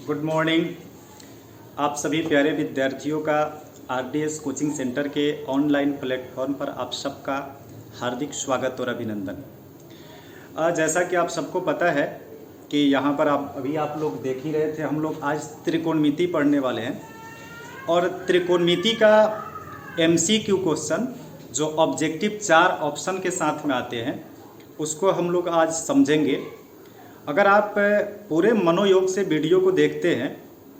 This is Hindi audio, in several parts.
Good morning. आप सभी प्यारे विद्यार्थियों का आरडीएस कोचिंग सेंटर के ऑनलाइन प्लेटफॉर्म पर आप सबका हार्दिक स्वागत और अभिनंदन। जैसा कि आप सबको पता है कि यहाँ पर आप लोग देख ही रहे थे, हम लोग आज त्रिकोणमिति पढ़ने वाले हैं और त्रिकोणमिति का एमसीक्यू क्वेश्चन जो ऑब्जेक्टिव 4 ऑप्शन के साथ में आते हैं उसको हम लोग आज समझेंगे। अगर आप पूरे मनोयोग से वीडियो को देखते हैं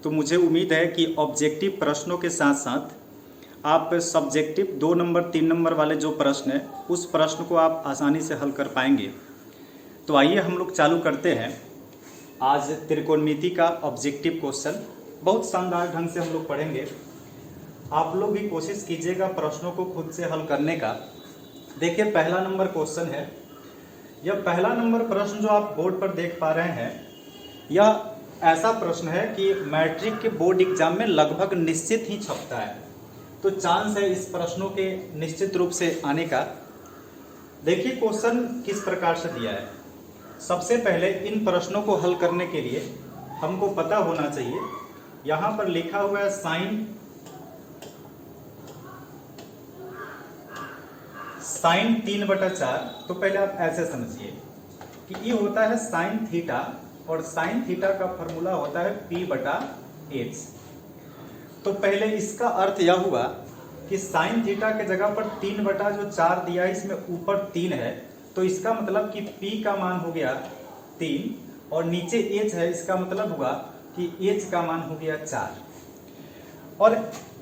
तो मुझे उम्मीद है कि ऑब्जेक्टिव प्रश्नों के साथ साथ आप सब्जेक्टिव 2 नंबर 3 नंबर वाले जो प्रश्न है उस प्रश्न को आप आसानी से हल कर पाएंगे। तो आइए हम लोग चालू करते हैं आज त्रिकोणमिति का ऑब्जेक्टिव क्वेश्चन। बहुत शानदार ढंग से हम लोग पढ़ेंगे। आप लोग भी कोशिश कीजिएगा प्रश्नों को खुद से हल करने का। देखिए, पहला नंबर क्वेश्चन है। यह पहला नंबर प्रश्न जो आप बोर्ड पर देख पा रहे हैं, यह ऐसा प्रश्न है कि मैट्रिक के बोर्ड एग्जाम में लगभग निश्चित ही छपता है, तो चांस है इस प्रश्नों के निश्चित रूप से आने का। देखिए क्वेश्चन किस प्रकार से दिया है। सबसे पहले इन प्रश्नों को हल करने के लिए हमको पता होना चाहिए, यहाँ पर लिखा हुआ है साइन 3/4। तो पहले आप ऐसे समझिए कि ये होता है साइन थीटा और साइन थीटा का फॉर्मूला होता है P/H। तो पहले इसका अर्थ यह हुआ कि साइन थीटा के जगह पर 3/4 दिया है, इसमें ऊपर 3 है, तो इसका मतलब कि P का मान हो गया 3 और नीचे H है, इसका मतलब हुआ कि H का मान हो गया 4। और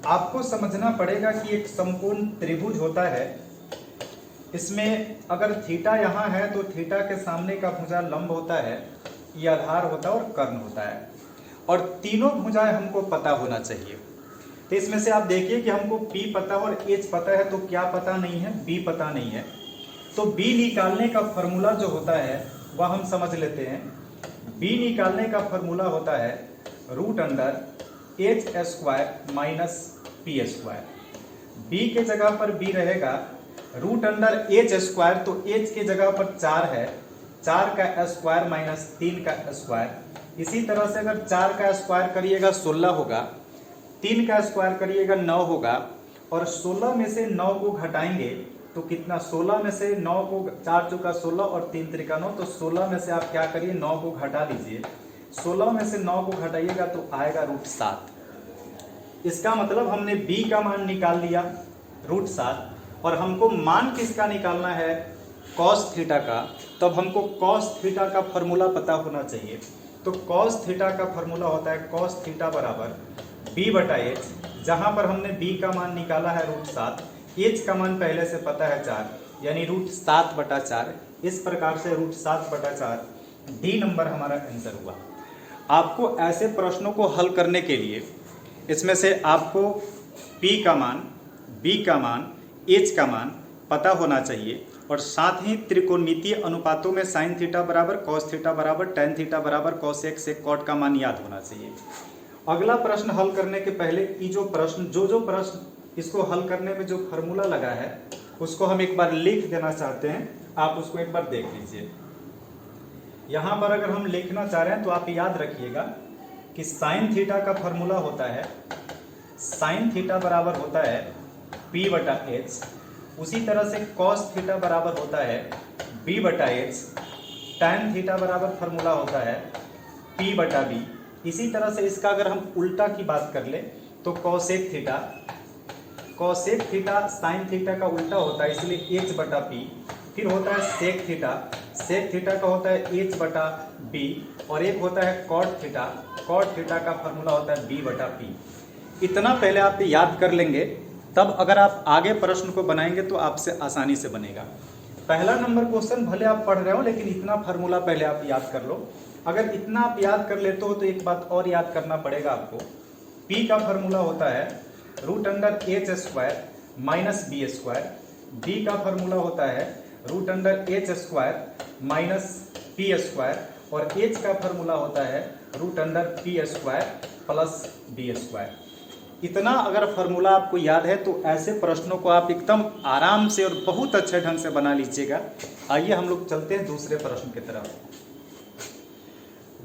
आपको समझना पड़ेगा कि एक समकोण त्रिभुज होता है, इसमें अगर थीटा यहाँ है तो थीटा के सामने का भुजा लंब होता है, ये आधार होता है और कर्ण होता है, और तीनों भुजाएं हमको पता होना चाहिए। तो इसमें से आप देखिए कि हमको P पता और H पता है, तो क्या पता नहीं है? B पता नहीं है। तो B निकालने का फॉर्मूला जो होता है वह हम समझ लेते हैं। B निकालने का फॉर्मूला होता है √H² - P²। B के जगह पर B रहेगा √H², तो H के जगह पर 4 है, 4 का स्क्वायर माइनस 3 का स्क्वायर। इसी तरह से अगर 4 का स्क्वायर करिएगा 16 होगा, 3 का स्क्वायर करिएगा 9 होगा, और 16 में से 9 को घटाएंगे तो कितना? 16 में से 9 को 4 चौका 16 और 3 त्रिका 9, तो 16 में से आप क्या करिए 9 को घटा लीजिए। 16 में से 9 को घटाइएगा तो आएगा √7। इसका मतलब हमने B का मान निकाल लिया √7, और हमको मान किसका निकालना है? cos थीटा का। तब हमको cos थीटा का फॉर्मूला पता होना चाहिए। तो cos थीटा का फॉर्मूला होता है cos थीटा बराबर B/H, जहां पर हमने B का मान निकाला है √7, H का मान पहले से पता है 4, यानी √7/4। इस प्रकार से √7/4 D नंबर हमारा आंसर हुआ। आपको ऐसे प्रश्नों को हल करने के लिए इसमें से आपको P का मान, B का मान, H का मान पता होना चाहिए, और साथ ही त्रिकोणमितीय अनुपातों में साइन थीटा बराबर कॉस थीटा बराबर टैन थीटा बराबर cos x कॉट का मान याद होना चाहिए। अगला प्रश्न हल करने के पहले कि जो प्रश्न इसको हल करने में जो फार्मूला लगा है उसको हम एक बार लिख देना चाहते हैं। आप उसको एक बार देख लीजिए। यहाँ पर अगर हम लिखना चाह रहे हैं तो आप याद रखिएगा कि साइन थीटा का फॉर्मूला होता है, साइन थीटा बराबर होता है P/H। उसी तरह से cos थीटा बराबर होता है B/H। tan थीटा बराबर फॉर्मूला होता है P/B। इसी तरह से इसका अगर हम उल्टा की बात कर ले तो cosec थीटा साइन थीटा का उल्टा होता है, इसलिए H/P। फिर होता है sec थीटा का होता है H/B, और एक होता है cot थीटा का फॉर्मूला होता है B/P। इतना पहले आप याद कर लेंगे, तब अगर आप आगे प्रश्न को बनाएंगे तो आपसे आसानी से बनेगा। पहला नंबर क्वेश्चन भले आप पढ़ रहे हो, लेकिन इतना फार्मूला पहले आप याद कर लो। अगर इतना आप याद कर लेते हो तो एक बात और याद करना पड़ेगा आपको। P का फार्मूला होता है √H² - B²। B का फार्मूला होता है √H² - P², और H का फार्मूला होता है √P² + B²। इतना अगर फार्मूला आपको याद है तो ऐसे प्रश्नों को आप एकदम आराम से और बहुत अच्छे ढंग से बना लीजिएगा। आइए हम लोग चलते हैं दूसरे प्रश्न की तरफ।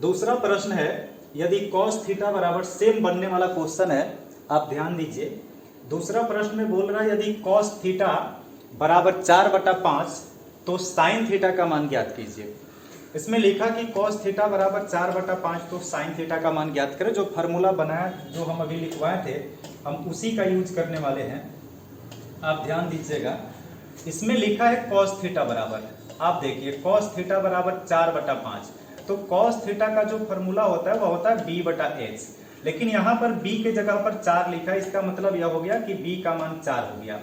दूसरा प्रश्न है यदि cos थीटा बराबर सेम बनने वाला क्वेश्चन है, आप ध्यान दीजिए। दूसरा प्रश्न में बोल रहा है यदि cos थीटा बराबर 4/5 तो sin थीटा का मान ज्ञात कीजिए। इसमें लिखा कि cos थीटा बराबर 4/5 तो sin थीटा का मान ज्ञात करें। जो फार्मूला बनाया, जो हम अभी लिखवाए थे, हम उसी का यूज करने वाले हैं। आप ध्यान दीजिएगा, इसमें लिखा है cos थीटा बराबर, आप देखिए cos थीटा बराबर 4/5, तो cos थीटा का जो फॉर्मूला होता है वो होता है b/h, लेकिन यहाँ पर b के जगह पर 4 लिखा है। इसका मतलब यह हो गया कि b का मान 4 हो गया,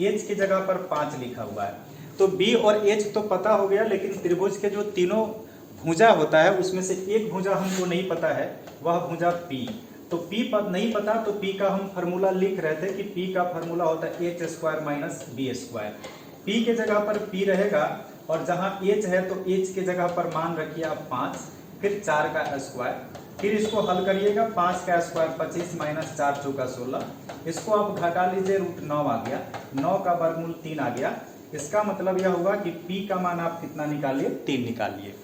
h के जगह पर 5 लिखा हुआ है। तो b और h तो पता हो गया, लेकिन त्रिभुज के जो तीनों भुजा होता है उसमें से एक भुजा हमको नहीं पता है, वह भुजा p। तो p नहीं पता, तो p का हम फार्मूला लिख रहे थे कि p का फार्मूला होता है h² - b²। p के जगह पर p रहेगा और जहां h है तो h के जगह पर मान रखिए आप 5, फिर 4 का स्क्वायर, फिर इसको हल करिएगा। 5 का स्क्वायर 25 - 4 चौका 16, इसको आप घटा लीजिए, √9 आ गया, 9 का वर्गमूल 3 आ गया। इसका मतलब यह हुआ कि p का मान आप कितना निकालिए, 3 निकालिए।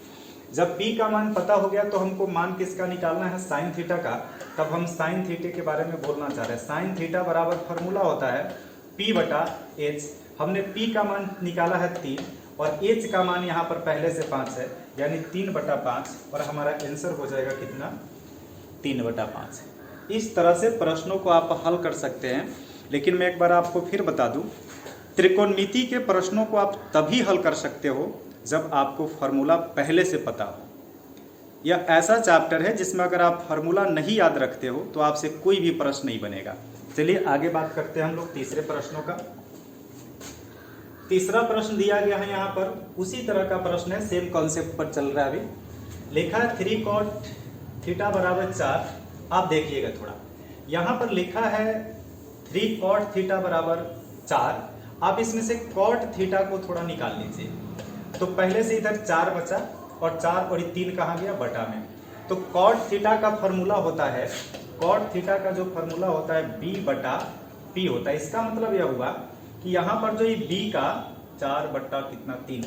जब p का मान पता हो गया तो हमको मान किसका निकालना है, साइन थीटा का। तब हम साइन थीटे के बारे में बोलना चाह रहे हैं। साइन थीटा बराबर फॉर्मूला होता है p/h। हमने p का मान निकाला है 3 और h का मान यहाँ पर पहले से 5 है, यानी 3/5, और हमारा आंसर हो जाएगा कितना, 3/5। इस तरह से प्रश्नों को आप हल कर सकते हैं। लेकिन मैं एक बार आपको फिर बता दूं, त्रिकोणमिति के प्रश्नों को आप तभी हल कर सकते हो जब आपको फार्मूला पहले से पता हो। यह ऐसा चैप्टर है जिसमें अगर आप फार्मूला नहीं याद रखते हो तो आपसे कोई भी प्रश्न नहीं बनेगा। चलिए आगे बात करते हैं हम लोग तीसरे प्रश्नों का। तीसरा प्रश्न दिया गया है यहाँ पर, उसी तरह का प्रश्न है, सेम कॉन्सेप्ट पर चल रहा है। अभी लिखा है 3 cot थीटा बराबर 4। आप देखिएगा थोड़ा, यहाँ पर लिखा है 3 cot थीटा बराबर 4। आप इसमें से cot थीटा को थोड़ा निकाल लीजिए। तो पहले से इधर 4 बचा और 4 और 3 कहाँ गया, बटा में। तो cot थीटा का फॉर्मूला होता है, cot थीटा का जो फॉर्मूला होता है b/p होता है। इसका मतलब यह हुआ कि यहाँ पर जो ये b का 4/3,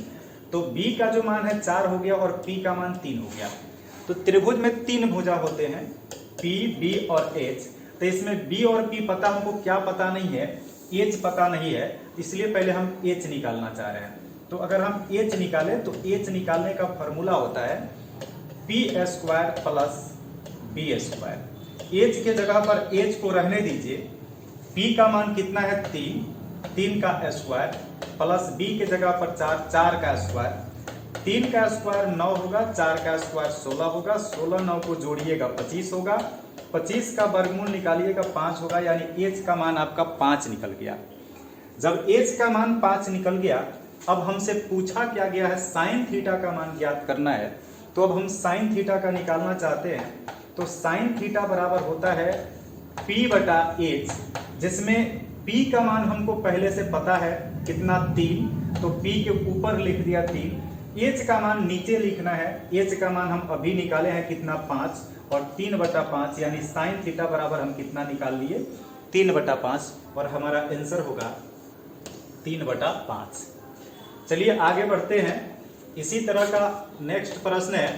तो b का जो मान है 4 हो गया और p का मान 3 हो गया। तो त्रिभुज में 3 भुजा होते हैं, p, b और h। तो इसमें b और p पता हमको क्या पता नहीं है, h पता नहीं है, इसलिए पहले हम h निकालना चाह रहे हैं। तो अगर हम h निकालें तो h निकालने का फॉर्मूला होता है p² + b²। h के जगह पर h को रहने दीजिए, p का मान कितना है 3 का स्क्वायर प्लस b के जगह पर 4 का स्क्वायर। 3 का स्क्वायर 9 होगा, 4 का स्क्वायर 16 होगा, 16 9 को जोड़िएगा 25 होगा, 25 का वर्गमूल निकालिएगा 5 होगा, यानी h का मान आपका 5 निकल गया। जब h का मान 5 निकल गया, अब हमसे पूछा क्या गया है, साइन थीटा का मान ज्ञात करना है। तो अब हम साइन थीटा का निकालना चाहते हैं। तो साइन थीटा बराबर होता है p/h, जिसमें p का मान हमको पहले से पता है कितना, 3, तो p के ऊपर लिख दिया 3। h का मान नीचे लिखना है, h का मान हम अभी निकाले हैं कितना, 5, और 3/5, यानी साइन थीटा बराबर हम कितना निकाल लिए, 3/5, और हमारा आंसर होगा 3/5। चलिए आगे बढ़ते हैं। इसी तरह का नेक्स्ट प्रश्न है,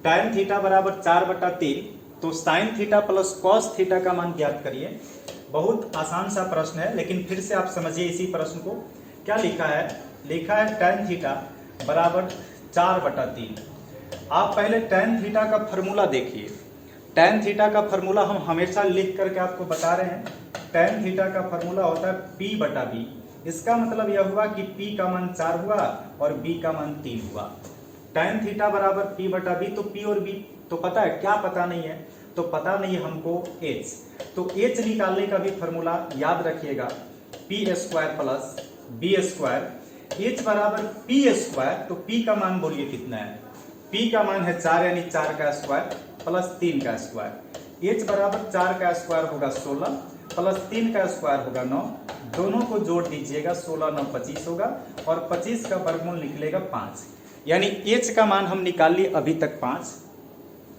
tan थीटा बराबर 4/3, तो sin theta plus cos theta का मान ज्ञात करिए। बहुत आसान सा प्रश्न है, लेकिन फिर से आप समझिए इसी प्रश्न को। क्या लिखा है, लिखा है tan थीटा बराबर 4/3। आप पहले tan थीटा का फॉर्मूला देखिए। tan थीटा का फॉर्मूला हम हमेशा लिख करके आपको बता रहे हैं। tan थीटा का फॉर्मूला होता है p/b। इसका मतलब यह हुआ कि p का मान 4 हुआ और b का मान 3 हुआ। tan थीटा बराबर p/b, तो p और b तो पता है, क्या पता नहीं है, तो पता नहीं है हमको h। तो h निकालने का भी फॉर्मूला याद रखिएगा, p² + b²। h बराबर p², तो p का मान बोलिए कितना है, p का मान है 4, यानी 4 का स्क्वायर प्लस 3 का स्क्वायर। h बराबर 4 का स्क्वायर होगा 16 प्लस 3 का स्क्वायर होगा 9, दोनों को जोड़ दीजिएगा, 16 9 25 होगा, और 25 का वर्गमूल निकलेगा 5, यानी h का मान हम निकाल लिए अभी तक 5।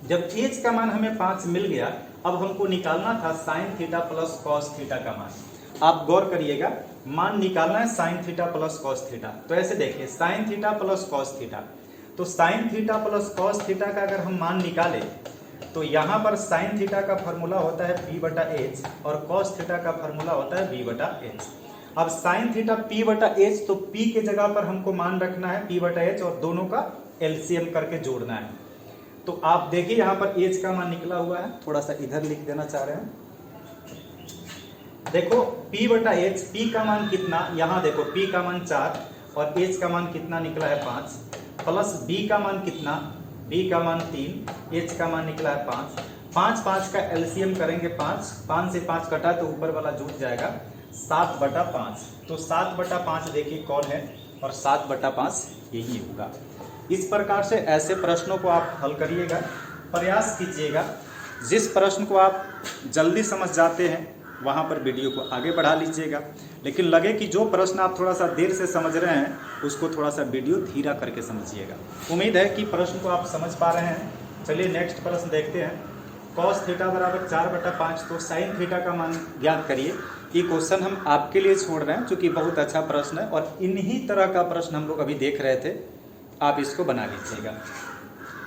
जब h का मान हमें 5 मिल गया, अब हमको निकालना था sine theta plus cos theta का मान। आप गौर करिएगा, मान निकालना है sine theta plus cos theta. तो ऐसे देखिए, sine theta plus cos theta, तो sine theta plus cos theta का अगर हम मान निकालें तो यहाँ पर साइन थीटा का फॉर्मूला होता है P बटा एच और कॉस थीटा का फॉर्मूला होता है V बटा एच। अब साइन थीटा P बटा एच, तो P के जगह पर हमको मान रखना है P बटा एच और दोनों का एलसीएम करके जोड़ना है। तो आप देखिए यहाँ पर एच का मान निकला हुआ है, थोड़ा सा इधर लिख देना चाह रहे हैं। देखो P बटा एच, P का मान कितना, यहाँ देखो P का मान 4 और H का मान कितना निकला है 5, प्लस B का मान कितना, B का मान 3, H का मान निकला है 5। 5 5 का एलसीएम करेंगे 5, 5 से 5 कटा तो ऊपर वाला जुट जाएगा 7 बटा 5। तो 7 बटा 5 देखिए कौन है, और 7 बटा 5 यही होगा। इस प्रकार से ऐसे प्रश्नों को आप हल करिएगा, प्रयास कीजिएगा। जिस प्रश्न को आप जल्दी समझ जाते हैं वहाँ पर वीडियो को आगे बढ़ा लीजिएगा, लेकिन लगे कि जो प्रश्न आप थोड़ा सा देर से समझ रहे हैं उसको थोड़ा सा वीडियो धीरा करके समझिएगा। उम्मीद है कि प्रश्न को आप समझ पा रहे हैं। चलिए नेक्स्ट प्रश्न देखते हैं। कॉस थीटा बराबर 4 बटा 5, तो साइन थीटा का मान ज्ञात करिए। ये क्वेश्चन हम आपके लिए छोड़ रहे हैं क्योंकि बहुत अच्छा प्रश्न है और इन्हीं तरह का प्रश्न हम लोग अभी देख रहे थे, आप इसको बना लीजिएगा।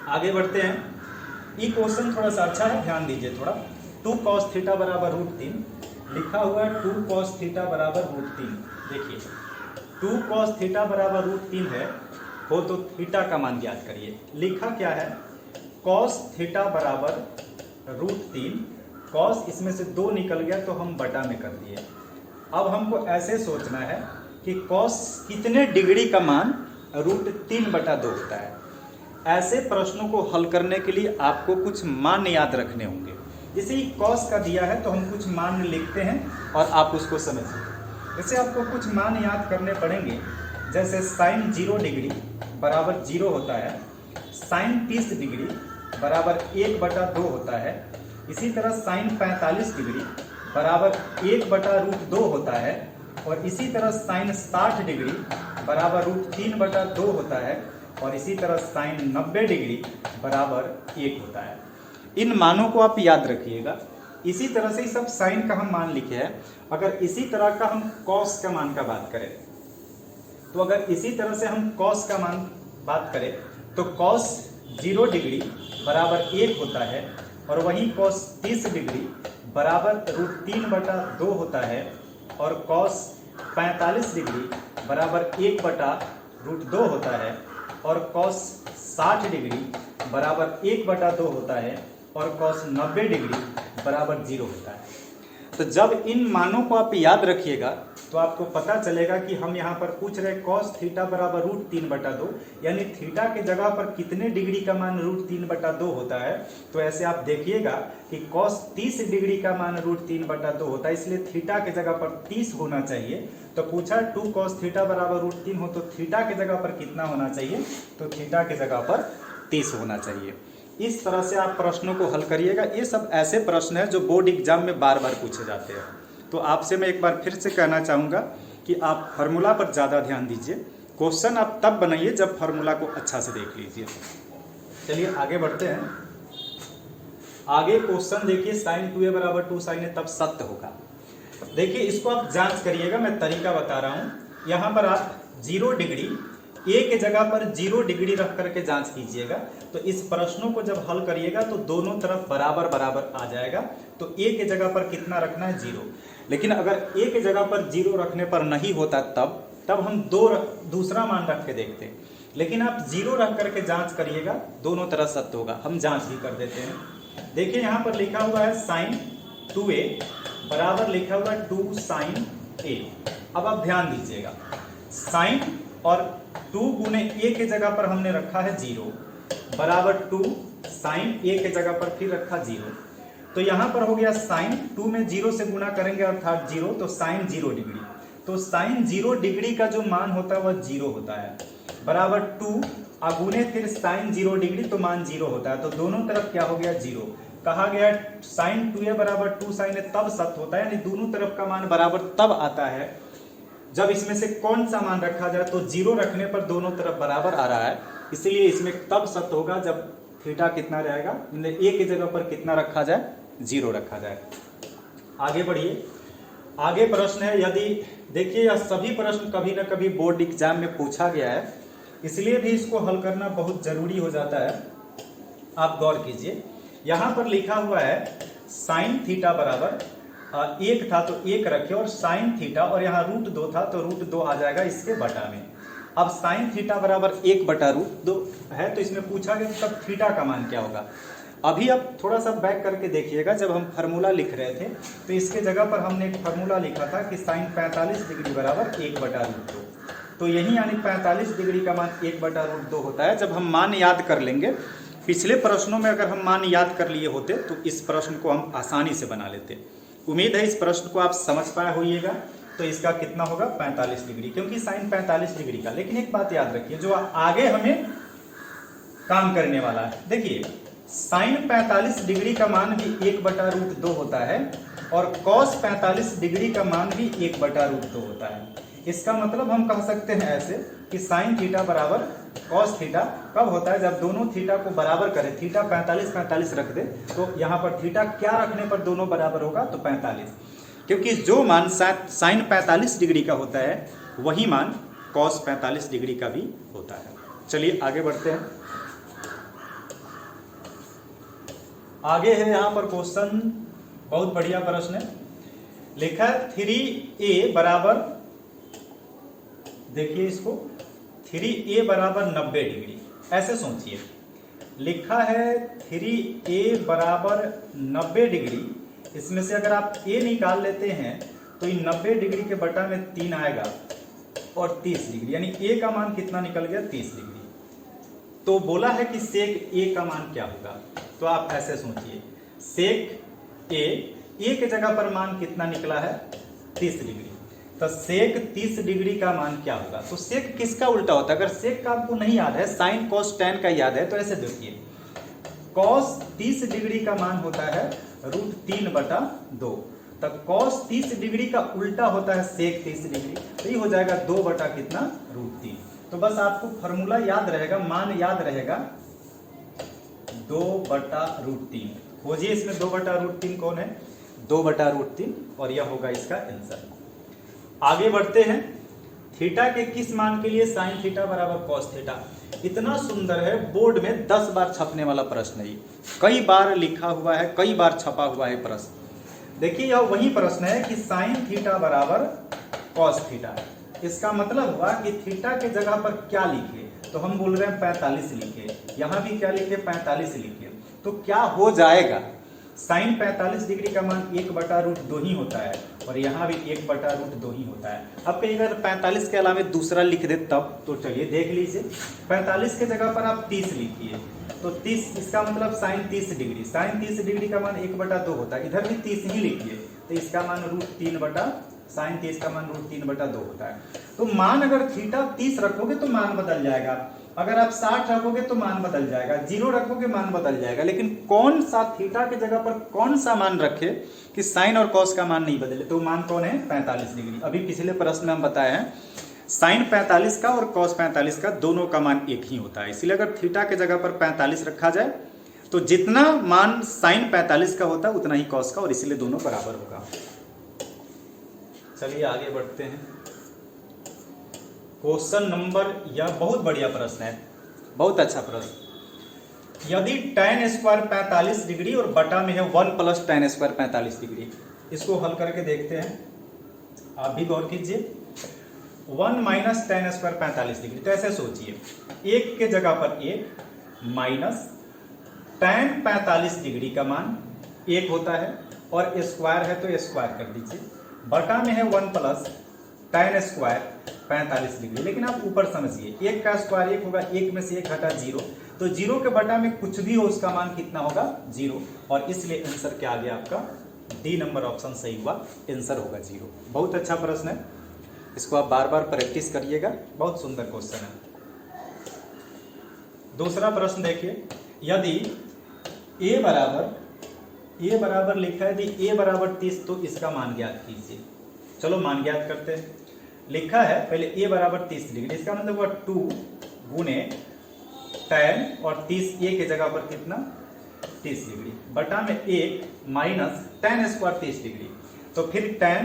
आगे बढ़ते हैं। ये क्वेश्चन थोड़ा सा अच्छा है, ध्यान दीजिए थोड़ा। 2 cos थीटा बराबर √3 लिखा हुआ है, 2 cos थीटा बराबर √3। देखिए 2 cos थीटा बराबर √3 है हो तो थीटा का मान ज्ञात करिए। लिखा क्या है, cos थीटा बराबर √3, cos इसमें से 2 निकल गया तो हम बटा में कर दिए। अब हमको ऐसे सोचना है कि cos कितने डिग्री का मान √3 बटा 2 होता है। ऐसे प्रश्नों को हल करने के लिए आपको कुछ मान याद रखने होंगे। जैसे ही cos का दिया है तो हम कुछ मान लिखते हैं और आप उसको समझिए। जैसे आपको कुछ मान याद करने पड़ेंगे, जैसे साइन 0 डिग्री बराबर 0 होता है, साइन 30 डिग्री बराबर 1 बटा 2 होता है, इसी तरह साइन 45 डिग्री बराबर 1 बटा √2 होता है, और इसी तरह साइन 60 डिग्री बराबर √3 बटा 2 होता है, और इसी तरह साइन 90 डिग्री बराबर 1 होता है। इन मानों को आप याद रखिएगा। इसी तरह से सब साइन का हम मान लिखे हैं। अगर इसी तरह का हम कॉस का मान का बात करें, तो अगर इसी तरह से हम कॉस का मान बात करें तो कॉस 0 डिग्री बराबर 1 होता है, और वहीं कॉस 30 डिग्री बराबर √3 बटा 2 होता है, और कॉस 45 डिग्री बराबर 1 बटा √2 होता है, और कॉस 60 डिग्री बराबर 1 बटा 2 होता है, और कॉस 90 डिग्री बराबर 0 होता है। तो जब इन मानों को आप याद रखिएगा तो आपको पता चलेगा कि हम यहाँ पर पूछ रहे कॉस थीटा बराबर √3 बटा 2, यानी थीटा के जगह पर कितने डिग्री का मान √3 बटा 2 होता है। तो ऐसे आप देखिएगा कि कॉस 30 डिग्री का मान √3 बटा 2 होता है, इसलिए थीटा के जगह पर 30 होना चाहिए। तो पूछा 2 cos थीटा बराबर √3 हो तो थीटा के जगह पर कितना होना चाहिए, तो थीटा के जगह पर 30 होना चाहिए। इस तरह से आप प्रश्नों को हल करिएगा। ये सब ऐसे प्रश्न हैं जो बोर्ड एग्जाम में बार बार पूछे जाते हैं। तो आपसे मैं एक बार फिर से कहना चाहूँगा कि आप फार्मूला पर ज़्यादा ध्यान दीजिए। क्वेश्चन आप तब बनाइए जब फार्मूला को अच्छा से देख लीजिए। चलिए आगे बढ़ते हैं। आगे क्वेश्चन देखिए, साइन 2a बराबर 2 साइन a तब सत्य होगा। देखिए इसको आप जांच करिएगा, मैं तरीका बता रहा हूँ। यहाँ पर आप 0 डिग्री ए के जगह पर 0 डिग्री रख करके जांच कीजिएगा। तो इस प्रश्नों को जब हल करिएगा तो दोनों तरफ बराबर बराबर आ जाएगा। तो ए के जगह पर कितना रखना है, 0। लेकिन अगर ए के जगह पर 0 रखने पर नहीं होता तब हम दूसरा मान रख के देखते हैं। लेकिन आप 0 रख करके जांच करिएगा, दोनों तरफ सत्य होगा। हम जांच भी कर देते हैं। देखिए यहाँ पर लिखा हुआ है साइन 2a बराबर लिखा हुआ है 2 साइन a। अब आप ध्यान दीजिएगा, साइन और 2 गुने a के जगह पर हमने रखा है 0 बराबर 2 साइन a के जगह पर फिर रखा 0। तो यहाँ पर हो गया साइन 2 में 0 से गुना करेंगे अर्थात 0, तो साइन 0 डिग्री। तो साइन 0 डिग्री का जो मान होता है वह 0 होता है, बराबर 2 अगुने फिर साइन 0 डिग्री तो मान 0 होता है। तो दोनों तरफ क्या हो गया, 0। कहा गया साइन 2a बराबर 2 साइन a तब सत्य होता है, यानी दोनों तरफ का मान बराबर तब आता है जब इसमें से कौन सा मान रखा जाए। तो 0 रखने पर दोनों तरफ बराबर आ रहा है, इसलिए इसमें तब सत्य होगा जब थीटा कितना रहेगा, मतलब a के जगह पर कितना रखा जाए, 0 रखा जाए। आगे बढ़िए। आगे प्रश्न है, यदि देखिए यह सभी प्रश्न कभी ना कभी बोर्ड एग्जाम में पूछा गया है, इसलिए भी इसको हल करना बहुत जरूरी हो जाता है। आप गौर कीजिए। यहां पर लिखा हुआ है साइन थीटा बराबर 1 था तो 1 रखे और साइन थीटा, और यहाँ √2 था तो √2 आ जाएगा इसके बटा में। अब साइन थीटा बराबर 1/√2 है तो इसमें पूछा गया कि तब थीटा का मान क्या होगा। अभी अब थोड़ा सा बैक करके देखिएगा, जब हम फार्मूला लिख रहे थे तो इसके जगह पर हमने एक फार्मूला लिखा था कि साइन 45 डिग्री बराबर 1/√2। तो यही यानी 45 डिग्री का मान 1/√2 होता है। जब हम मान याद कर लेंगे, पिछले प्रश्नों में अगर हम मान याद कर लिए होते तो इस प्रश्न को हम आसानी से बना लेते। उम्मीद है इस प्रश्न को आप समझ पाए होइएगा। तो इसका कितना होगा 45 डिग्री, क्योंकि साइन 45 डिग्री का। लेकिन एक बात याद रखिए जो आगे हमें काम करने वाला है, देखिए साइन 45 डिग्री का मान भी 1/√2 होता है और कॉस 45 डिग्री का मान भी 1/√2 होता है। इसका मतलब हम कह सकते हैं ऐसे कि साइन थीटा बराबर कॉस थीटा कब होता है, जब दोनों थीटा को बराबर करें, थीटा 45 रख दे तो यहाँ पर थीटा क्या रखने पर दोनों बराबर होगा, तो 45, क्योंकि जो मान साइन 45 डिग्री का होता है वही मान कॉस 45 डिग्री का भी होता है। चलिए आगे बढ़ते हैं। आगे है यहाँ पर क्वेश्चन, बहुत बढ़िया प्रश्न है। लिखा है 3a बराबर, देखिए इसको 3a बराबर 90 डिग्री, ऐसे सोचिए। लिखा है 3a बराबर 90 डिग्री, इसमें से अगर आप a निकाल लेते हैं तो ये 90 डिग्री के बटा में 3 आएगा और 30 डिग्री, यानी a का मान कितना निकल गया 30 डिग्री। तो बोला है कि सेक a का मान क्या होगा, तो आप ऐसे सोचिए सेक a के जगह पर मान कितना निकला है 30 डिग्री, तो सेक 30 डिग्री का मान क्या होगा। तो सेक किसका उल्टा होता है, अगर सेक का आपको नहीं याद है, साइन कोस टैन का याद है, तो ऐसे देखिए कॉस 30 डिग्री का मान होता है √3/2, तो कॉस 30 डिग्री का उल्टा होता है सेक 30 डिग्री, तो ये हो जाएगा 2 बटा कितना √3। तो बस आपको फॉर्मूला याद रहेगा, मान याद रहेगा 2/√3। खोजिए इसमें 2/√3 कौन है, 2/√3, और यह होगा इसका आंसर। आगे बढ़ते हैं। थीटा के किस मान के लिए साइन थीटा बराबर कॉस थीटा, इतना सुंदर है, बोर्ड में 10 बार छपने वाला प्रश्न है, कई बार लिखा हुआ है, कई बार छपा हुआ है प्रश्न। देखिए यह वही प्रश्न है कि साइन थीटा बराबर कॉस थीटा, इसका मतलब हुआ कि थीटा के जगह पर क्या लिखे, तो हम बोल रहे हैं 45 लिखे, यहां भी क्या लिखे 45 लिखे, तो क्या हो जाएगा साइन 45 डिग्री का मान 1/√2 ही होता है और यहाँ भी 1/√2 ही होता है। अब कहीं अगर 45 के अलावा दूसरा लिख दे तब, तो चलिए देख लीजिए 45 के जगह पर आप 30 लिखिए, तो 30 इसका मतलब साइन 30 डिग्री, साइन 30 डिग्री का मान 1/2 होता है, इधर भी 30 ही लिखिए, तो इसका मान साइन 30 का मान √3/2 होता है। तो मान अगर थीटा 30 रखोगे तो मान बदल जाएगा, अगर आप 60 रखोगे तो मान बदल जाएगा, 0 रखोगे मान बदल जाएगा, लेकिन कौन सा थीटा के जगह पर कौन सा मान रखे कि साइन और कॉस का मान नहीं बदले, तो मान कौन है 45 डिग्री। अभी पिछले प्रश्न में हम बताए हैं साइन 45 का और कॉस 45 का दोनों का मान एक ही होता है, इसलिए अगर थीटा के जगह पर 45 रखा जाए तो जितना मान साइन 45 का होता है उतना ही कॉस का, और इसलिए दोनों बराबर होगा। चलिए आगे बढ़ते हैं। क्वेश्चन नंबर, यह बहुत बढ़िया प्रश्न है, बहुत अच्छा प्रश्न। यदि tan स्क्वायर 45 डिग्री और बटा में है 1 + tan स्क्वायर 45 डिग्री, इसको हल करके देखते हैं, आप भी गौर कीजिए। 1 - tan स्क्वायर 45 डिग्री, तो ऐसे सोचिए 1 के जगह पर 1 माइनस tan 45 डिग्री का मान 1 होता है और स्क्वायर है तो स्क्वायर कर दीजिए, बटा में है 1 + tan स्क्वायर 45 डिग्री। लेकिन आप ऊपर समझिए 1 का स्क्वायर 1 होगा, 1 में से 1 घटा 0, तो 0 के बटा में कुछ भी हो उसका मान कितना होगा 0, और इसलिए आंसर क्या आ गया आपका डी नंबर ऑप्शन सही हुआ, आंसर होगा 0। बहुत अच्छा प्रश्न है, इसको आप बार बार प्रैक्टिस करिएगा, बहुत सुंदर क्वेश्चन है। दूसरा प्रश्न देखिए, यदि a बराबर लिखा है, यदि a बराबर 30 तो इसका मान ज्ञात कीजिए। चलो मान ज्ञात करते हैं। लिखा है पहले a बराबर 30 डिग्री, इसका मतलब हुआ 2 गुने tan, और 30 a के जगह पर कितना 30 डिग्री, बटा में 1 माइनस tan स्क्वायर 30 डिग्री, तो फिर tan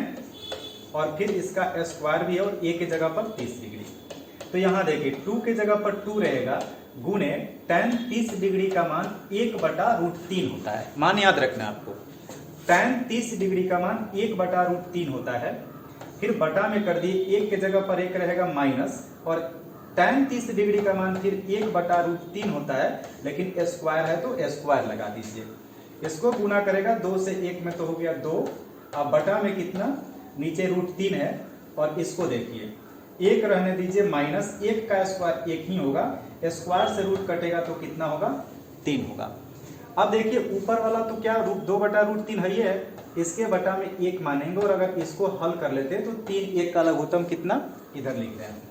और फिर इसका स्क्वायर भी है और a के जगह पर 30 डिग्री। तो यहाँ देखिए 2 के जगह पर 2 रहेगा गुने tan 30 डिग्री का मान 1/√3 होता है। मान याद रखना आपको, tan 30 डिग्री का मान 1/√3 होता है। फिर बटा में कर दिए, एक के जगह पर एक रहेगा माइनस, और tan 30 डिग्री का मान फिर 1/√3 होता है, लेकिन स्क्वायर है तो स्क्वायर लगा दीजिए। इसको गुना करेगा 2 से 1 में तो हो गया 2, अब बटा में कितना, नीचे √3 है, और इसको देखिए 1 रहने दीजिए, माइनस 1 का स्क्वायर 1 ही होगा, स्क्वायर से रूट कटेगा तो कितना होगा, 3 होगा। अब देखिए ऊपर वाला तो क्या 2/√3 है ही है, इसके बटा में 1 मानेंगे, और अगर इसको हल कर लेते हैं तो 3 1 का लघुत्तम कितना, इधर लिख रहे हैं,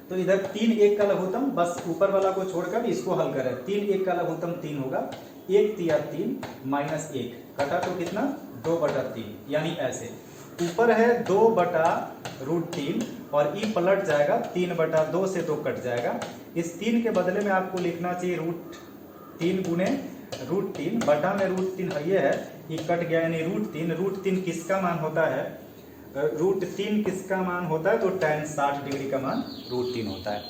तो इधर 3 1 का लघुत्तम, बस ऊपर वाला को छोड़कर इसको हल करें, 3 1 का लघुत्तम 3 होगा, 1 3 3 माइनस 1 कटा तो कितना 2/3, यानी ऐसे ऊपर है 2/√3 और ई पलट जाएगा 3/2 से 2 कट जाएगा। इस 3 के बदले में आपको लिखना चाहिए √3 गुने √3, बटा में √3 है, ये है, ये कट गया यानी √3। √3 किसका मान होता है, √3 किसका मान होता है, तो tan 60 डिग्री का मान √3 होता है।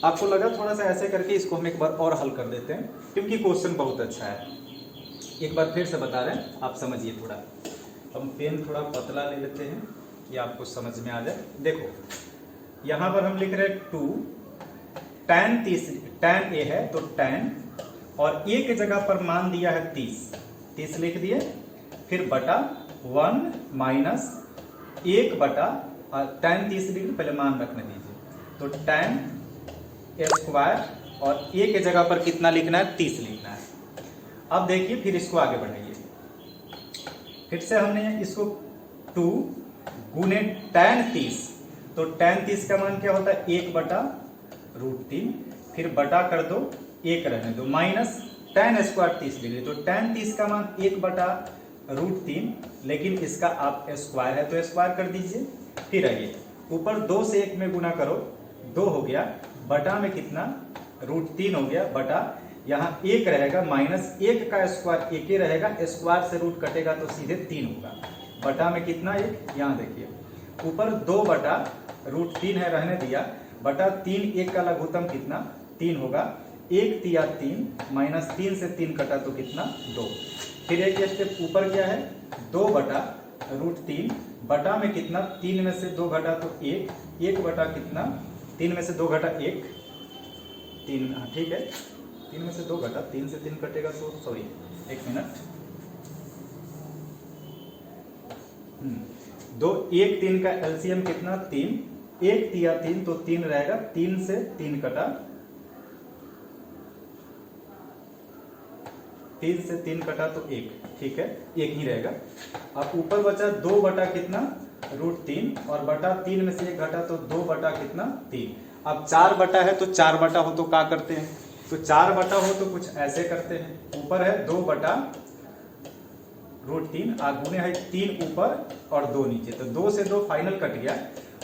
आपको लगा थोड़ा सा ऐसे करके इसको हम एक बार और हल कर देते हैं, क्योंकि क्वेश्चन बहुत अच्छा है। एक बार फिर से बता रहे हैं, आप समझिए थोड़ा। हम पेन थोड़ा पतला ले लेते हैं कि आपको समझ में आ जाए। देखो यहाँ पर हम लिख रहे हैं 2, tan 30, tan a है तो tan, और a के जगह पर मान दिया है 30 लिख दिए, फिर बटा 1 माइनस 1 बटा tan 30 डिग्री, पहले मान रखने दीजिए, तो tan स्क्वायर, और a के जगह पर कितना लिखना है, 30 लिखना है। अब देखिए फिर इसको आगे बढ़ाइए, फिर से हमने इसको 2 गुने tan 30, तो tan 30 का मान क्या होता है, 1/√3, फिर बटा कर दो, 1 रहने दो, माइनस tan स्क्वायर 30 डिग्री, तो tan 30 का मान 1/√3, लेकिन इसका आप स्क्वायर है तो स्क्वायर कर दीजिए। फिर आइए ऊपर 2 से 1 में गुना करो, 2 हो गया, बटा में कितना √3 हो गया, बटा यहाँ 1 रहेगा, माइनस 1 का स्क्वायर 1 ही रहेगा, स्क्वायर से रूट कटेगा तो सीधे 3 होगा, बटा में कितना 1, यहाँ देखिए ऊपर 2/√3 है, रहने दिया, बटा 3 1 का लघुत्तम कितना 3 होगा, 1 3 3 माइनस 3 से 3 कटा तो कितना 2, फिर एक स्टेप ऊपर क्या है 2/√3, बटा में कितना 3 में से 2 घटा तो 1, 1 बटा कितना 3 में से 2 घटा 1, 3, ठीक है, 3 में से 2 घटा, 3 से 3 कटेगा तो सॉरी 1 मिनट, 2 1 3 का एलसीएम कितना 3, 1 3 3 तो 3 रहेगा, 3 से 3 कटा, 3 से 3 कटा तो 1, ठीक है 1 ही रहेगा। अब ऊपर बचा 2 बटा कितना √3, और बटा 3 में से 1 घटा तो 2 बटा कितना 3। अब 4 बटा है तो 4 बटा हो तो क्या करते हैं, तो 4 बटा हो तो कुछ ऐसे करते हैं, ऊपर है 2/√3, गुने है 3 ऊपर और 2 नीचे, तो 2 से 2 फाइनल कट गया।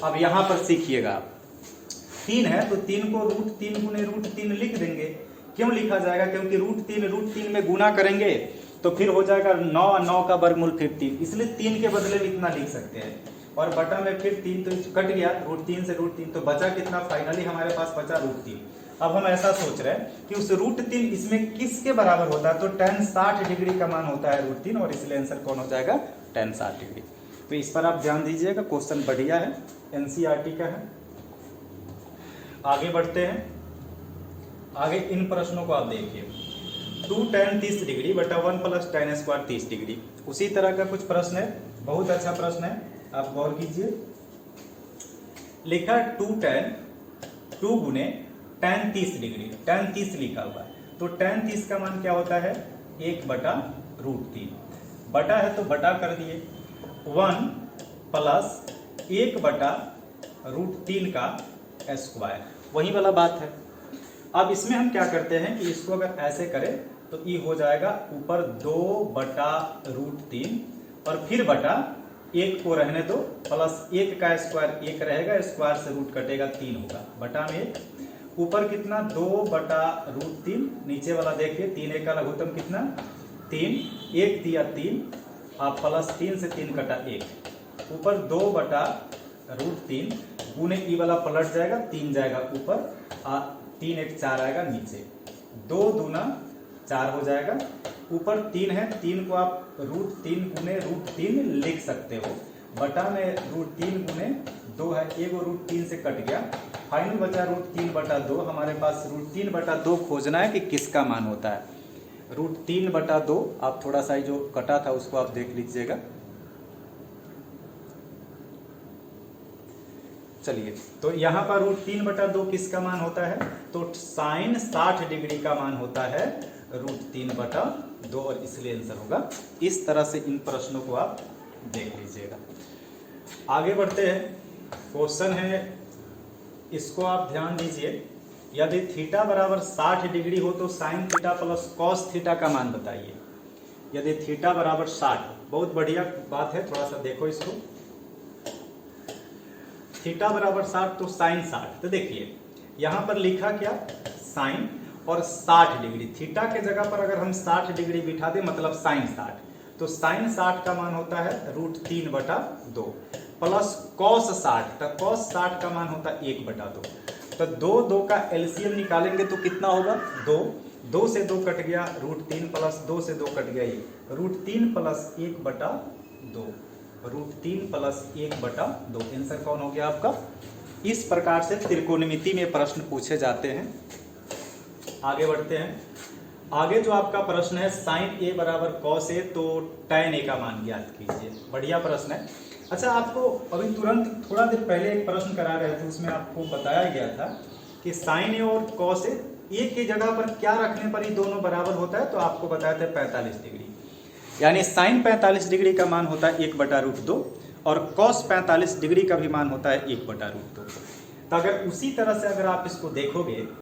अब यहाँ पर सीखिएगा, 3 है तो 3 को √3 गुने √3 लिख देंगे। क्यों लिखा जाएगा, क्योंकि √3 में गुना करेंगे तो फिर हो जाएगा 9, 9 का वर्गमूल 15, इसलिए 3 के बदले में इतना लिख सकते हैं, और बटा में फिर 3 तो कट गया, √3 से √3, तो बचा कितना, फाइनली हमारे पास बचा √3। अब हम ऐसा सोच रहे हैं कि उस √3 इसमें किसके बराबर होता है, तो tan 60 डिग्री का मान होता है √3, और इसलिए आंसर कौन हो जाएगा, tan 60 डिग्री। तो इस पर आप ध्यान दीजिएगा, क्वेश्चन बढ़िया है, एनसीईआरटी का है। आगे बढ़ते हैं, आगे इन प्रश्नों को आप देखिए, 2 tan 30 डिग्री बटा 1 + tan स्क्वायर 30 डिग्री, उसी तरह का कुछ प्रश्न है, बहुत अच्छा प्रश्न है, आप गौर कीजिए। लिखा 2 गुने tan 30 डिग्री, tan 30 लिखा हुआ है, तो tan 30 का मान क्या होता है, 1/√3, बटा है तो बटा कर दिए, 1 + 1/√3 का स्क्वायर, वही वाला बात है। अब इसमें हम क्या करते हैं कि इसको अगर ऐसे करें तो ये हो जाएगा ऊपर 2/√3, और फिर बटा 1 को रहने दो, प्लस 1 का स्क्वायर 1 रहेगा, स्क्वायर से रूट कटेगा 3 होगा, बटा में 1, ऊपर कितना 2/√3, नीचे वाला देखिए 3 1 का लघुत्तम कितना 3, 1 3 3, आप प्लस 3 से 3 कटा 1, ऊपर 2/√3 गुने ई वाला पलट जाएगा, 3 जाएगा ऊपर, 3 एक 4 आएगा नीचे, 2 दूना 4 हो जाएगा, ऊपर 3 है, 3 को आप √3 गुने √3 लिख सकते हो, बटा में √3 गुने 2 है, एगो √3 से कट गया, फाइनल बचा √3/2। हमारे पास √3/2 खोजना है कि किसका मान होता है। √3/2 आप थोड़ा सा जो कटा था उसको आप देख लीजिएगा। चलिए, तो यहाँ पर √3/2 किसका मान होता है, तो साइन 60 डिग्री का मान होता है √3/2, और इसलिए आंसर होगा। इस तरह से इन प्रश्नों को आप देख लीजिएगा। आगे बढ़ते हैं, क्वेश्चन है, इसको आप ध्यान दीजिए। यदि थीटा बराबर 60 डिग्री हो तो sine theta plus cos theta का मान बताइए। यदि थीटा बराबर 60, बहुत बढ़िया बात है, थोड़ा सा देखो इसको। थीटा बराबर 60 तो साइन 60, तो देखिए यहाँ पर लिखा क्या, साइन और 60 डिग्री, थीटा के जगह पर अगर हम 60 डिग्री बिठा दें मतलब साइन 60, तो साइन 60 का मान होता है √3/2 प्लस कॉस 60, तो कॉस 60 का मान होता है 1/2। तो 2 का एलसीएम निकालेंगे तो कितना होगा, 2 से 2 कट गया, √3 प्लस 2 से 2 कट गया, ये √3 प्लस 1/2, √3 प्लस 1/2, आंसर कौन हो गया आपका। इस प्रकार से त्रिकोणमिति में प्रश्न पूछे जाते हैं। आगे बढ़ते हैं। आगे जो आपका प्रश्न है, साइन ए बराबर कॉस ए, तो tan ए का मान ज्ञात कीजिए। बढ़िया प्रश्न है। अच्छा, आपको अभी तुरंत थोड़ा देर पहले एक प्रश्न करा रहे थे, उसमें आपको बताया गया था कि साइन ए और कॉस ए की जगह पर क्या रखने पर ये दोनों बराबर होता है, तो आपको बताया था 45 डिग्री, यानी साइन 45 डिग्री का मान होता है 1/√2 और कॉस 45 डिग्री का भी मान होता है 1/√2। तो अगर उसी तरह से अगर आप इसको देखोगे